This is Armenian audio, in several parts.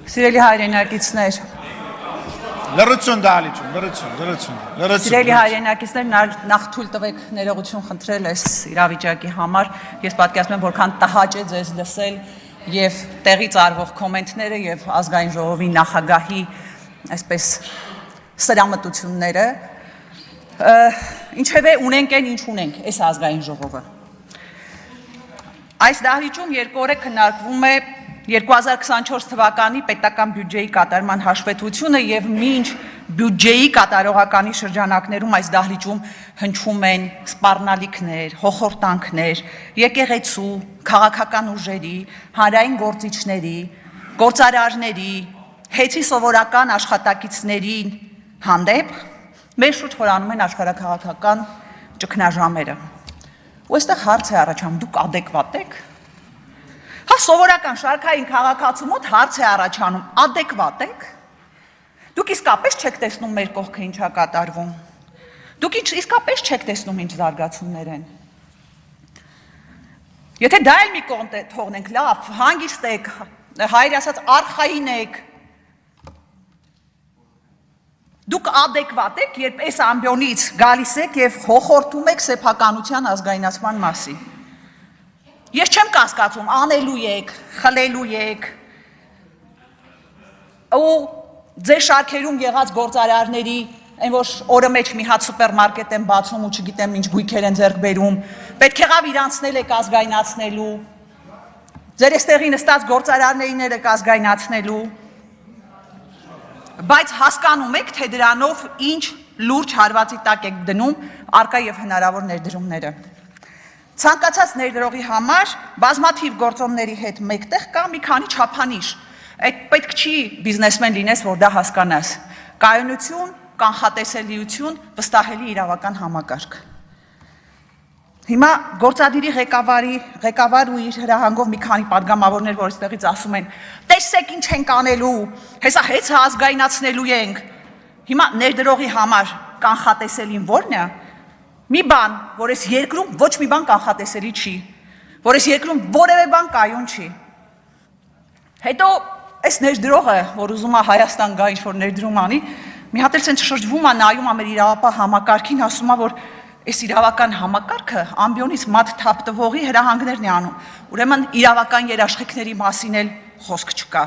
Սիրելի հայրենակիցներ, լրություն դալիճում, լրություն։ Սիրելի հայրենակիցներ, նախ թույլ տվեք ներողություն խնդրել այս իրավիճակի համար, ես պատկերացնում եմ, որքան տհաճ է ձեզ լսել եւ տեղից արվող կոմենտները եւ ազգային ժողովի նախագահի այսպես սրամտությունները, ինչևէ ունենք այն ինչ ունենք այս ազգային ժողովը։ Այս դահլիճում երկու օր է քննարկվում է 2024 թվականի պետական բյուջեի կատարման հաշվետվությունը եւ մինչ բյուջեի կատարողականի շրջանակներում այս դահլիճում հնչում են սպառնալիքներ, հոխորտանքներ, եկեղեցու, քաղաքական ուժերի, հանրային գործիչների, գործարարների, հեծի սովորական աշխատակիցների հանդեպ մեր շուրջ խորանում են աշխարհաքաղաքական ճգնաժամերը։ Ու այստեղ հարց է առաջանում, դուք ադեկվատ եք։ Հա սովորական շարքային քաղաքացու մոտ հարց է առաջանում, ադեկվատ եք։ Դուք իսկապես չեք տեսնում մեր կողքը ինչա կատարվում։ Դուք իսկապես չեք տեսնում ինչ զարգացումներ են։ Եթե դա էլ մի կողմ թողնենք, լավ, հանգիստ եք, հայր ասած արխային եք։ Դուք ադեկվատ եք, երբ այս ամբիոնից գալիս եք եւ հոխորտում եք սեփականության ազգայնացման մասին։ Ես չեմ կասկածում, անելու եք, խլելու եք, ու ձեր շարքերում եղած գործարարների, այն որ օրը մեջ մի հատ սուպերմարկետ են բացում ու չգիտեմ ինչ գույքեր են ձեռք բերում, պետք եղավ իրանցնել եք ազգայնացնելու, ձեր էստեղի նստած գործարարներին եք ազգայնացնելու, բայց հասկանում եք, թե դրանով ինչ լուրջ հարվածի տակ եք դնում առկա եւ հնարավոր ներդրումները։ Ցանկացած ներդրողի համար բազմաթիվ գործոնների հետ մեկտեղ կա մի քանի չափանիշ։ Այդ պետք չի բիզնեսմեն լինես, որ դա հասկանաս։ Կայունություն, կանխատեսելիություն, վստահելի իրավական համակարգ։ Հիմա գործադիրի ղեկավար ու իր հրահանգով մի քանի падգամավորներ, որ այստեղից ասում են, տեսեք ինչ ենք անելու, հեսա հեծը ազգայնացնելու ենք։ Հիմա ներդրողի համար կանխատեսելին ո՞րն է։ Մի բան, որ այս երկրում ոչ մի բան կանխատեսելի չի, որ այս երկրում որևէ բան կայուն չի։ Հետո այս ներդրողը, որ ուզում է Հայաստան գա ինչ-որ ներդրում անի, մի հատ էլ ցենց շրջվում է, նայում է մեր իրավապահ համակարգին, ասում է, որ այս իրավական համակարգը ամբիոնից մատ թափ տվողի հրահանգներն է անում, ուրեմն իրավական երաշխիքների մասին էլ խոսք չկա։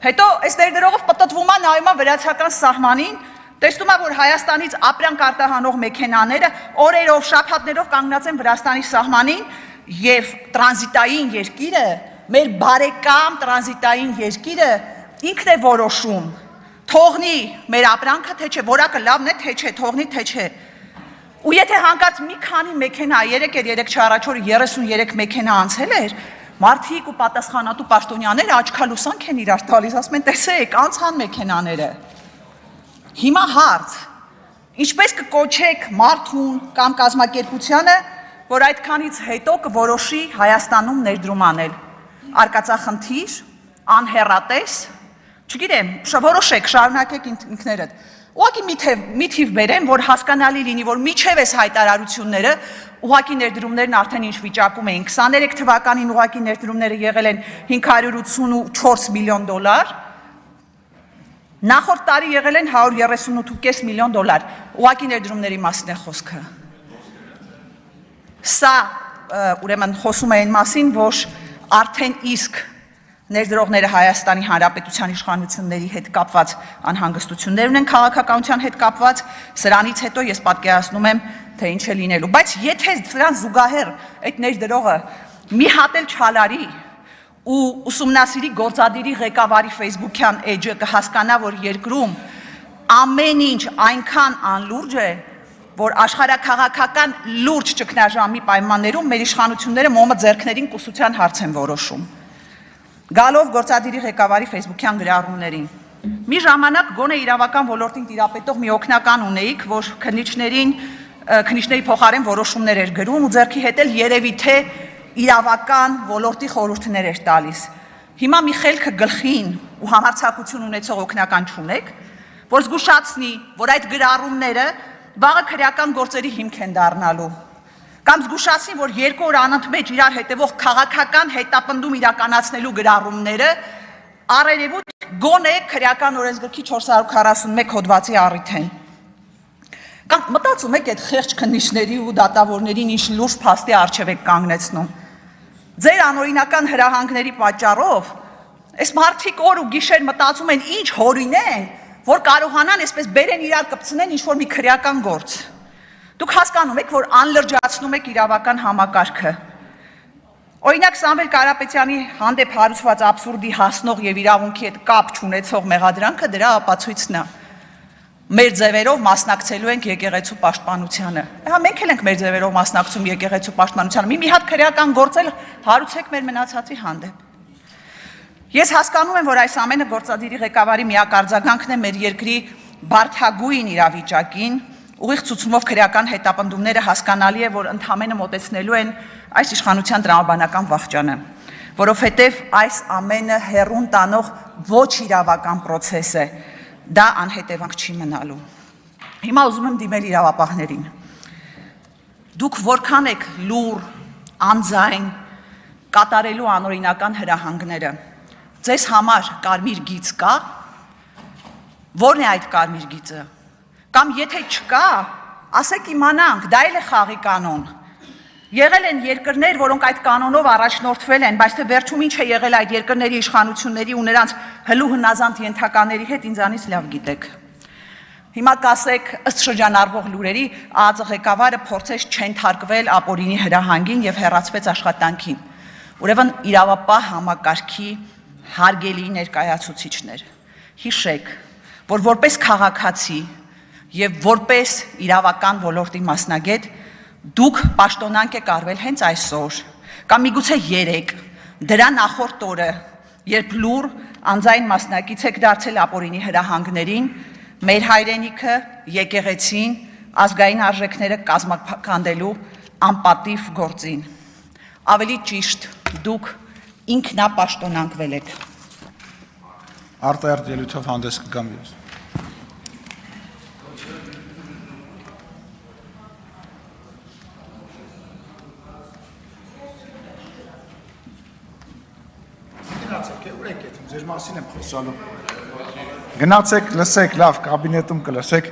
Հետո այս ներդրողը պտտվում է, նայում է վրացական սահմանին, տեսնում է, որ Հայաստանից ապրանք արտահանող մեքենաները օրերով, շաբաթներով կանգնած են Վրաստանի սահմանին եւ տրանզիտային երկիրը, մեր բարեկամ տրանզիտային երկիրը ինքն է որոշում, թողնի մեր ապրանքը թե չէ, որակը լավն է թե չէ, թողնի թե չէ։ Ու եթե հանկարծ մի քանի մեքենա, 3 առաջ օրը 33 մեքենա անցել էր, մարդիկ ու պատասխանատու պաշտոնյաները աչքալուսանք են իրար տալիս, ասում են, տեսեք, անցան մեքենաները։ Հիմա հարց, ինչպես կկոչեք մարդուն կամ կազմակերպությանը, որ այդքանից հետո կորոշի Հայաստանում ներդրում անել, արկածախնդիր, անհեռատես, չգիտեմ, որոշեք, շարունակեք ինքներդ, ուղղակի մի թիվ բերեմ, որ հասկանալի լինի, որ միջև այս հայտարարությունները ուղղակի ներդրումներն արդեն ինչ վիճակում էին, 23 թվականին ուղղակի ներդրումները եղել են 584 միլիոն դոլար, Նախորդ տարի եղել են 138.5 միլիոն դոլար, ուղղակի ներդրումների մասին է խոսքը։ Սա ուրեմն խոսում է այն մասին, որ արդեն իսկ ներդրողները Հայաստանի Հանրապետության իշխանությունների հետ կապված անհանգստություններ ունեն քաղաքականության հետ կապված, սրանից հետո ես պատկերացնում եմ, թե ինչ է լինելու, բայց եթե սրան զուգահեռ այդ ներդրողը մի հատ էլ չհալարի ու ուսումնասիրի գործադիրի ղեկավարի Facebook-յան էջը կհասկանա, որ երկրում ամեն ինչ այնքան անլուրջ է, որ աշխարհաքաղաքական լուրջ ճգնաժամի պայմաններում մեր իշխանությունները մոմը ձեռքներին կուսության հարց են որոշում։ Գալով գործադիրի ղեկավարի Facebook-յան գրառումներին։ Մի ժամանակ գոնե իրավական ոլորտին տիրապետող մի օգնական ունեիք, որ քննիչների փոխարեն որոշումներ էր գրում ու ձեռքի հետ էլ երևի թե իրավական ոլորտի խորհուրդներ էր տալիս։ Հիմա մի խելքը գլխին ու համարձակություն ունեցող օգնական չունեք, որ զգուշացնի, որ այդ գրառումները վաղը քրեական գործերի հիմք են դառնալու, Կամ զգուշացին, որ 2 օր անընդմեջ իրար հետևող քաղաքական հետապնդում իրականացնելու գրառումները առերևույթ գոնե քրեական օրենսգրքի 441 հոդվածի առիթ են։ Կամ մտածում եք այդ խեղճ քննիչների ու դատավորներին ինչ լուրջ փաստի առջև եք կանգնեցնում։ Ձեր անօրինական հրահանգների պատճառով այս մարդիկ օր ու գիշեր մտածում են ինչ հորինեն, որ կարողանան այսպես բերեն իրար կպցնեն ինչ-որ մի քրեական գործ։ Դուք հասկանում եք, որ անլրջացնում եք իրավական համակարգը։ Օրինակ Սամվել Կարապետյանի հանդեպ հարուցված աբսուրդի հասնող եւ իրավունքի հետ կապ չունեցող մեղադրանքը դրա ապացույցն է։ Մեր ձևերով մասնակցելու ենք եկեղեցու պաշտպանությանը։ Հա մենք էլ ենք մեր ձևերով մասնակցում եկեղեցու պաշտպանությանը։ Մի հատ քրեական գործել հարուցեք մեր մնացածի հանդեպ։ Ես հասկանում եմ, որ այս ամենը գործադիրի ղեկավարի միակ արձագանքն է մեր երկրի բարդագույն իրավիճակին, ուղիղ ցուցումով քրեական հետապնդումները հասկանալի է, որ ընդհանրապես մոտեցնելու են այս իշխանության տրամաբանական վախճանը, որովհետև այս ամենը հեռուն տանող ոչ իրավական process է, դա անհետևանք չի մնալու։ Հիմա ուզում եմ դիմել իրավապահներին։ Դուք որքան եք լուր, անձայն կատարելու անօրինական հրահանգները, ձեզ համար կարմիր գիծ կա, որն է այդ կարմիր գիծը, կամ եթե չկա, ասեք իմանանք, դա էլ է խաղի կանոն։ Եղել են երկրներ, որոնք այդ կանոնով առաջնորդվել են, բայց թե վերջում ինչ է եղել այդ երկրների իշխանությունների ու նրանց հլու հնազանդ ենթակաների հետ ինձանից լավ գիտեք։ Հիմա կասեք, ըստ շրջանառվող լուրերի, ԱԱԾ ղեկավարը փորձեց չենթարկվել ապօրինի հրահանգին եւ հեռացվեց աշխատանքին։ Ուրեմն իրավապահ համակարգի հարգելի ներկայացուցիչներ, հիշեք, որ որպես քաղաքացի եւ որպես իրավական ոլորտի մասնագետ դուք պաշտոնանկ եք արվել հենց այսօր, կամ միգուցե 3, դրա նախորդ օրը, երբ լուր անձայն մասնակից եք դարձել ապօրինի հրահանգներին, մեր հայրենիքը, եկեղեցին, ազգային արժեքները կազմաքանդելու անպատիվ գործին։ Ավելի ճիշտ, դուք ինքնապաշտոնանկվել եք։ Արտահերտ ելույթով հանդես կգամ ես։ Գնացեք, ուր եք եթում, ձեր մասին եմ խոսալու։ Գնացեք, լսեք, լավ, կաբինետում կլսեք։